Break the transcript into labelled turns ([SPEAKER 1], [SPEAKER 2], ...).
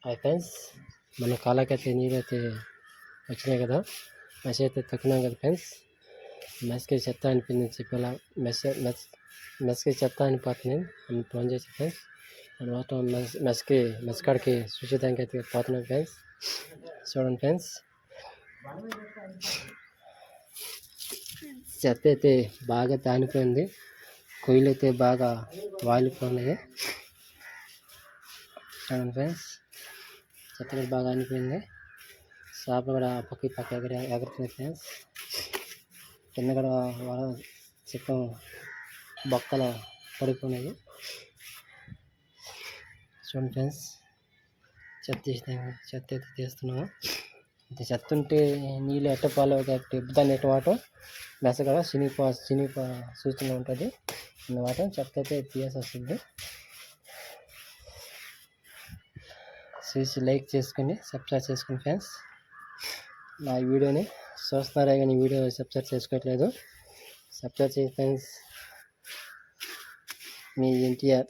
[SPEAKER 1] Hi friends, మన కాళ్ళకైతే నీరైతే వచ్చినాయి కదా, మెస్ అయితే తక్కున్నాం కదా ఫ్రెండ్స్. మెస్కి చెత్త అనిపించింది చెప్పేలా మెస్కి చెత్త అనిపోతుంది అని ఫోన్ చేసి ఫ్రెండ్స్. తర్వాత మెస్ కాడికి చూసేదానికి అయితే పోతున్నాం ఫ్రెండ్స్. చూడండి ఫ్రెండ్స్, చెత్త అయితే బాగా తానిపోయింది, కొయ్యలు అయితే బాగా వాలిపోయినాయి. చూడండి ఫ్రెండ్స్, చెత్త కూడా బాగా అనిపోయింది. చేపలు కూడా పక్క ఎగురుతుంది ఫ్రెండ్స్. కింద కూడా చెత్త బొక్కలు పడిపోయినాయి. చూడండి ఫ్రెండ్స్, చెత్త అయితే తీస్తున్నాము. ఇంత చెత్త ఉంటే నీళ్ళు ఎట్టపాలో దాన్ని ఎట్టవాటం మెస కూడా చినిపో సూచన ఉంటుంది అన్నమాట. చెత్త అయితే తీయాల్సి వస్తుంది. చూసి లైక్ చేసుకుని సబ్స్క్రైబ్ చేసుకుని ఫ్రెండ్స్. నా వీడియోని చూస్తున్నారా కానీ వీడియో సబ్స్క్రైబ్ చేసుకోవట్లేదు. సబ్స్క్రైబ్ చేయండి ఫ్రెండ్స్. మీ ఎన్టీఆర్.